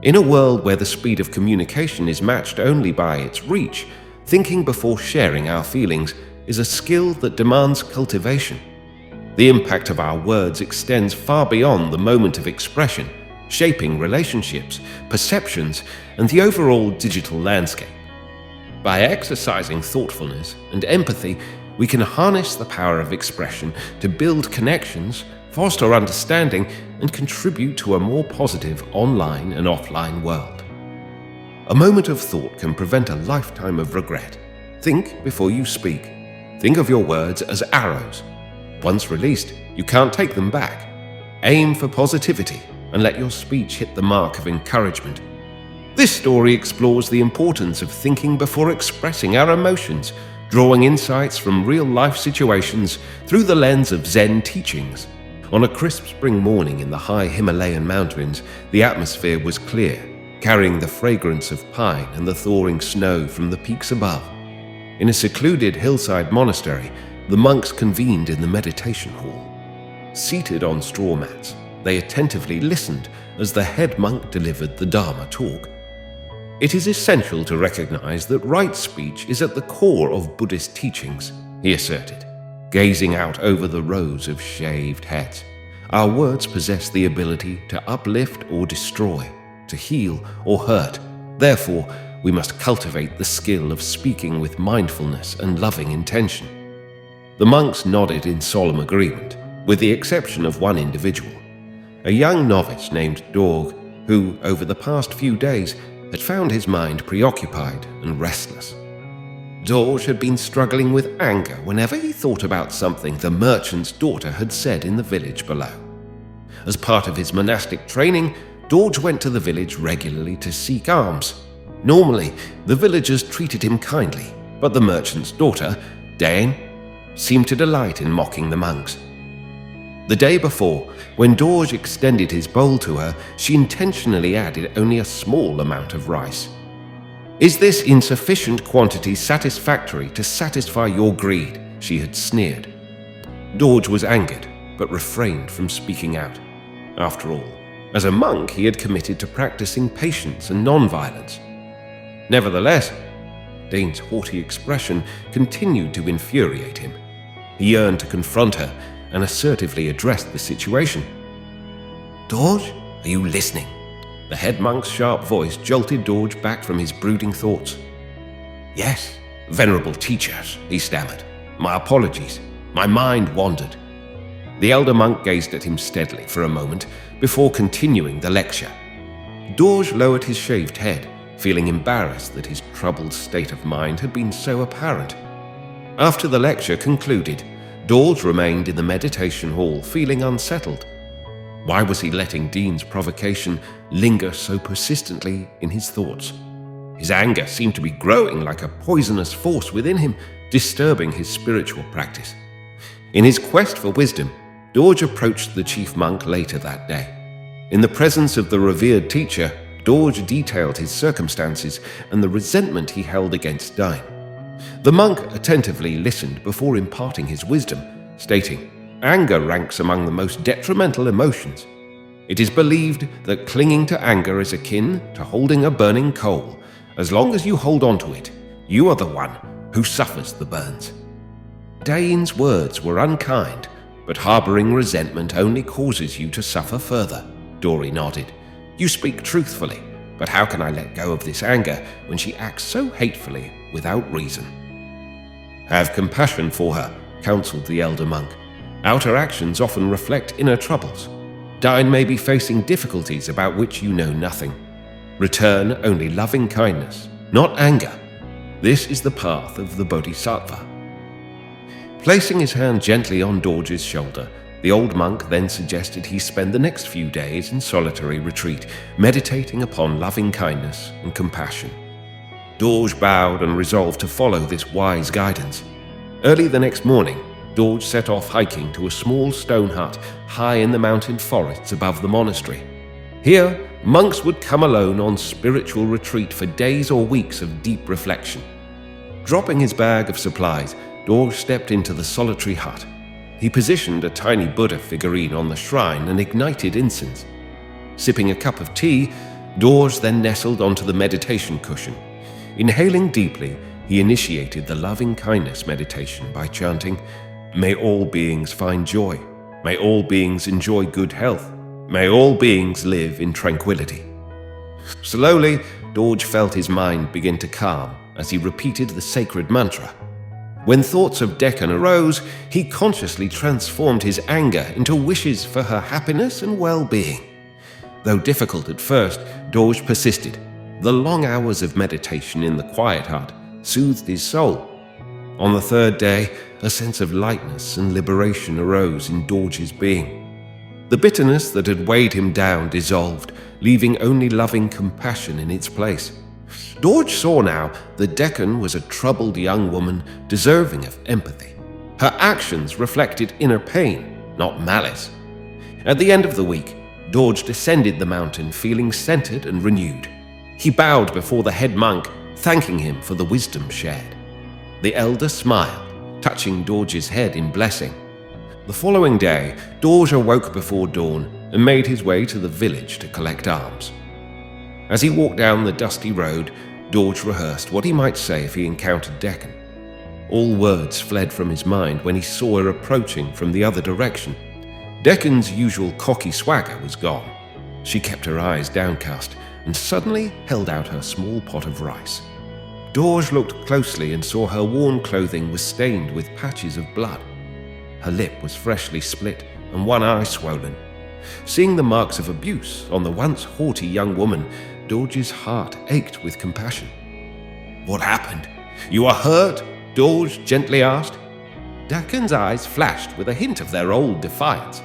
In a world where the speed of communication is matched only by its reach, thinking before sharing our feelings is a skill that demands cultivation. The impact of our words extends far beyond the moment of expression, shaping relationships, perceptions, and the overall digital landscape. By exercising thoughtfulness and empathy, we can harness the power of expression to build connections, foster understanding, and contribute to a more positive online and offline world. A moment of thought can prevent a lifetime of regret. Think before you speak. Think of your words as arrows. Once released, you can't take them back. Aim for positivity and let your speech hit the mark of encouragement. This story explores the importance of thinking before expressing our emotions, drawing insights from real-life situations through the lens of Zen teachings. On a crisp spring morning in the high Himalayan mountains, the atmosphere was clear, carrying the fragrance of pine and the thawing snow from the peaks above. In a secluded hillside monastery, the monks convened in the meditation hall. Seated on straw mats, they attentively listened as the head monk delivered the Dharma talk. It is essential to recognize that right speech is at the core of Buddhist teachings, he asserted, gazing out over the rows of shaved heads. Our words possess the ability to uplift or destroy, to heal or hurt. Therefore, we must cultivate the skill of speaking with mindfulness and loving intention. The monks nodded in solemn agreement, with the exception of one individual, a young novice named Dorg, who, over the past few days, had found his mind preoccupied and restless. Dorg had been struggling with anger whenever he thought about something the merchant's daughter had said in the village below. As part of his monastic training, Dorg went to the village regularly to seek alms. Normally, the villagers treated him kindly, but the merchant's daughter, Dane, seemed to delight in mocking the monks. The day before, when Dorg extended his bowl to her, she intentionally added only a small amount of rice. "Is this insufficient quantity satisfactory to satisfy your greed?" she had sneered. Dorg was angered, but refrained from speaking out. After all, as a monk he had committed to practicing patience and non-violence. Nevertheless, Dane's haughty expression continued to infuriate him. He yearned to confront her and assertively addressed the situation. "Dorg, are you listening?" The head monk's sharp voice jolted Dorg back from his brooding thoughts. "Yes, venerable teachers," he stammered. "My apologies. My mind wandered." The elder monk gazed at him steadily for a moment before continuing the lecture. Dorg lowered his shaved head, feeling embarrassed that his troubled state of mind had been so apparent. After the lecture concluded, Dorg remained in the meditation hall feeling unsettled. Why was he letting Dean's provocation linger so persistently in his thoughts? His anger seemed to be growing like a poisonous force within him, disturbing his spiritual practice. In his quest for wisdom, Dorg approached the chief monk later that day. In the presence of the revered teacher, Dorg detailed his circumstances and the resentment he held against Dine. The monk attentively listened before imparting his wisdom, stating, "Anger ranks among the most detrimental emotions. It is believed that clinging to anger is akin to holding a burning coal. As long as you hold on to it, you are the one who suffers the burns." Dane's words were unkind, but harboring resentment only causes you to suffer further. Dori nodded. "You speak truthfully, but how can I let go of this anger when she acts so hatefully without reason?" "Have compassion for her," counseled the elder monk. "Outer actions often reflect inner troubles. Dine may be facing difficulties about which you know nothing. Return only loving kindness, not anger. This is the path of the Bodhisattva." Placing his hand gently on Dorg's shoulder, the old monk then suggested he spend the next few days in solitary retreat, meditating upon loving kindness and compassion. Dorg bowed and resolved to follow this wise guidance. Early the next morning, Dorg set off hiking to a small stone hut high in the mountain forests above the monastery. Here, monks would come alone on spiritual retreat for days or weeks of deep reflection. Dropping his bag of supplies, Dorg stepped into the solitary hut. He positioned a tiny Buddha figurine on the shrine and ignited incense. Sipping a cup of tea, Dorj then nestled onto the meditation cushion. Inhaling deeply, he initiated the loving-kindness meditation by chanting, "May all beings find joy. May all beings enjoy good health. May all beings live in tranquility." Slowly, Dorj felt his mind begin to calm as he repeated the sacred mantra. When thoughts of Deccan arose, he consciously transformed his anger into wishes for her happiness and well-being. Though difficult at first, Dorj persisted. The long hours of meditation in the quiet hut soothed his soul. On the third day, a sense of lightness and liberation arose in Dorj's being. The bitterness that had weighed him down dissolved, leaving only loving compassion in its place. Dorj saw now that Deccan was a troubled young woman deserving of empathy. Her actions reflected inner pain, not malice. At the end of the week, Dorj descended the mountain feeling centered and renewed. He bowed before the head monk, thanking him for the wisdom shared. The elder smiled, touching Dorj's head in blessing. The following day, Dorj awoke before dawn and made his way to the village to collect alms. As he walked down the dusty road, Dorj rehearsed what he might say if he encountered Deccan. All words fled from his mind when he saw her approaching from the other direction. Deccan's usual cocky swagger was gone. She kept her eyes downcast and suddenly held out her small pot of rice. Dorj looked closely and saw her worn clothing was stained with patches of blood. Her lip was freshly split and one eye swollen. Seeing the marks of abuse on the once haughty young woman, Dorj's heart ached with compassion. "What happened? You are hurt?" Dorj gently asked. Deccan's eyes flashed with a hint of their old defiance.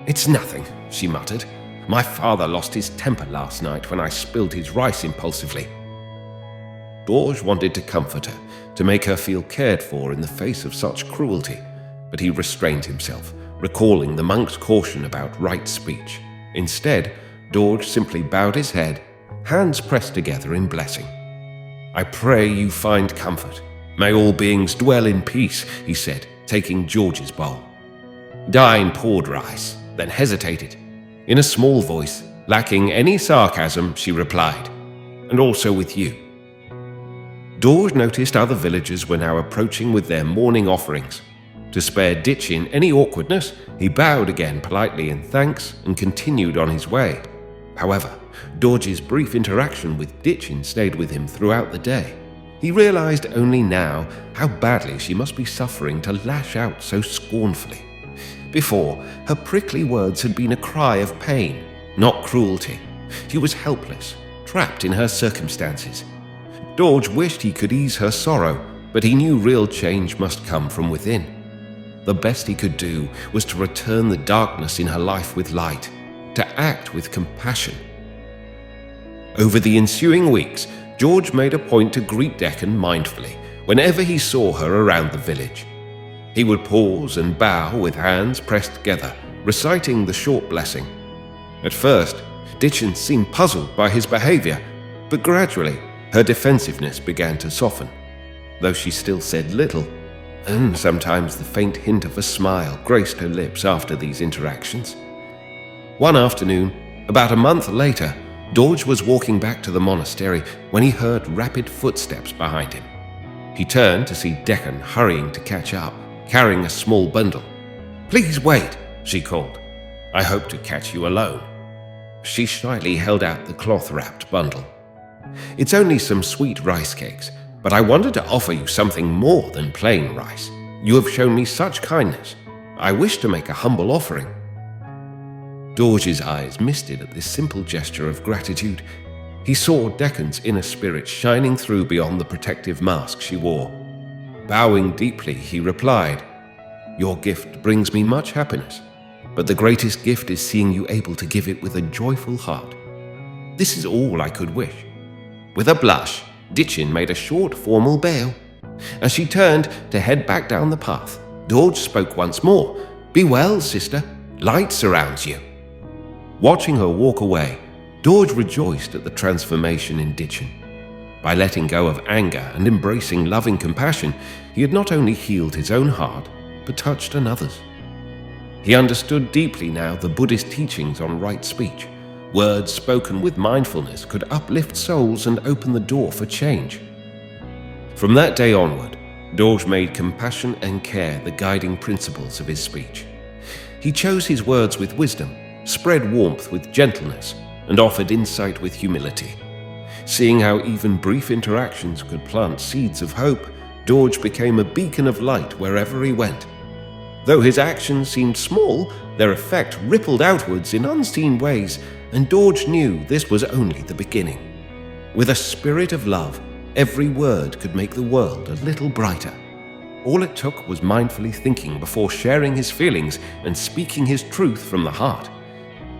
"It's nothing," she muttered. "My father lost his temper last night when I spilled his rice impulsively." Dorj wanted to comfort her, to make her feel cared for in the face of such cruelty, but he restrained himself, recalling the monk's caution about right speech. Instead, Dorj simply bowed his head, hands pressed together in blessing. "I pray you find comfort. May all beings dwell in peace," he said, taking George's bowl. Dine poured rice, then hesitated. In a small voice, lacking any sarcasm, she replied, "And also with you." Dorj noticed other villagers were now approaching with their morning offerings. To spare Ditchin any awkwardness, he bowed again politely in thanks and continued on his way. However, Dorj's brief interaction with Ditchin stayed with him throughout the day. He realized only now how badly she must be suffering to lash out so scornfully. Before, her prickly words had been a cry of pain, not cruelty. She was helpless, trapped in her circumstances. Dorj wished he could ease her sorrow, but he knew real change must come from within. The best he could do was to return the darkness in her life with light, to act with compassion. Over the ensuing weeks, George made a point to greet Deccan mindfully whenever he saw her around the village. He would pause and bow with hands pressed together, reciting the short blessing. At first, Ditchin seemed puzzled by his behavior, but gradually her defensiveness began to soften, though she still said little, and sometimes the faint hint of a smile graced her lips after these interactions. One afternoon, about a month later, Dorj was walking back to the monastery when he heard rapid footsteps behind him. He turned to see Deccan hurrying to catch up, carrying a small bundle. "Please wait," she called. "I hope to catch you alone." She shyly held out the cloth-wrapped bundle. "It's only some sweet rice cakes, but I wanted to offer you something more than plain rice. You have shown me such kindness. I wish to make a humble offering." Dorj's eyes misted at this simple gesture of gratitude. He saw Deccan's inner spirit shining through beyond the protective mask she wore. Bowing deeply, he replied, "Your gift brings me much happiness, but the greatest gift is seeing you able to give it with a joyful heart. This is all I could wish." With a blush, Ditchin made a short, formal bow. As she turned to head back down the path, Dorj spoke once more. "Be well, sister. Light surrounds you." Watching her walk away, Dorj rejoiced at the transformation in Ditchin. By letting go of anger and embracing loving compassion, he had not only healed his own heart, but touched another's. He understood deeply now the Buddhist teachings on right speech, Words spoken with mindfulness could uplift souls and open the door for change. From that day onward, Dorje made compassion and care the guiding principles of his speech. He chose his words with wisdom, spread warmth with gentleness, and offered insight with humility. Seeing how even brief interactions could plant seeds of hope, Dorje became a beacon of light wherever he went. Though his actions seemed small, their effect rippled outwards in unseen ways, and Dorje knew this was only the beginning. With a spirit of love, every word could make the world a little brighter. All it took was mindfully thinking before sharing his feelings and speaking his truth from the heart.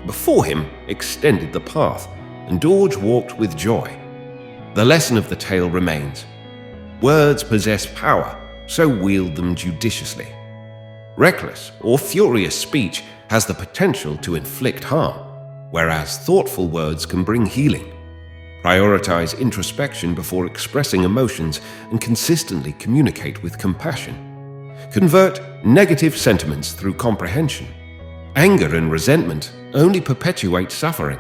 Before him extended the path, and Dorje walked with joy. The lesson of the tale remains. Words possess power, so wield them judiciously. Reckless or furious speech has the potential to inflict harm, whereas thoughtful words can bring healing. Prioritize introspection before expressing emotions and consistently communicate with compassion. Convert negative sentiments through comprehension. Anger and resentment only perpetuate suffering.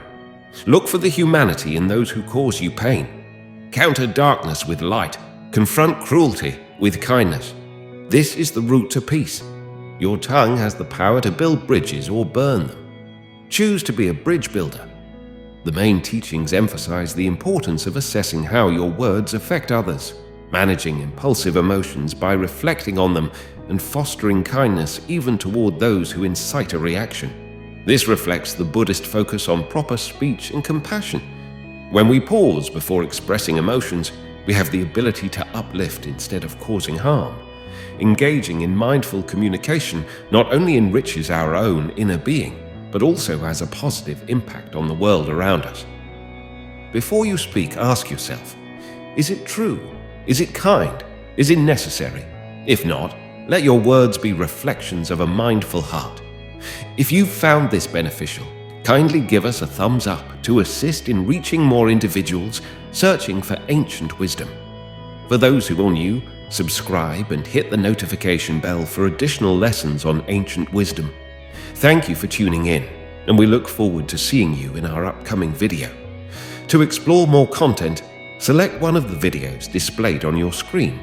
Look for the humanity in those who cause you pain. Counter darkness with light. Confront cruelty with kindness. This is the route to peace. Your tongue has the power to build bridges or burn them. Choose to be a bridge builder. The main teachings emphasize the importance of assessing how your words affect others, managing impulsive emotions by reflecting on them, and fostering kindness even toward those who incite a reaction. This reflects the Buddhist focus on proper speech and compassion. When we pause before expressing emotions, we have the ability to uplift instead of causing harm. Engaging in mindful communication not only enriches our own inner being, but also has a positive impact on the world around us. Before you speak, ask yourself, is it true? Is it kind? Is it necessary? If not, let your words be reflections of a mindful heart. If you've found this beneficial, kindly give us a thumbs up to assist in reaching more individuals searching for ancient wisdom. For those who are new, subscribe and hit the notification bell for additional lessons on ancient wisdom. Thank you for tuning in, and we look forward to seeing you in our upcoming video. To explore more content, select one of the videos displayed on your screen.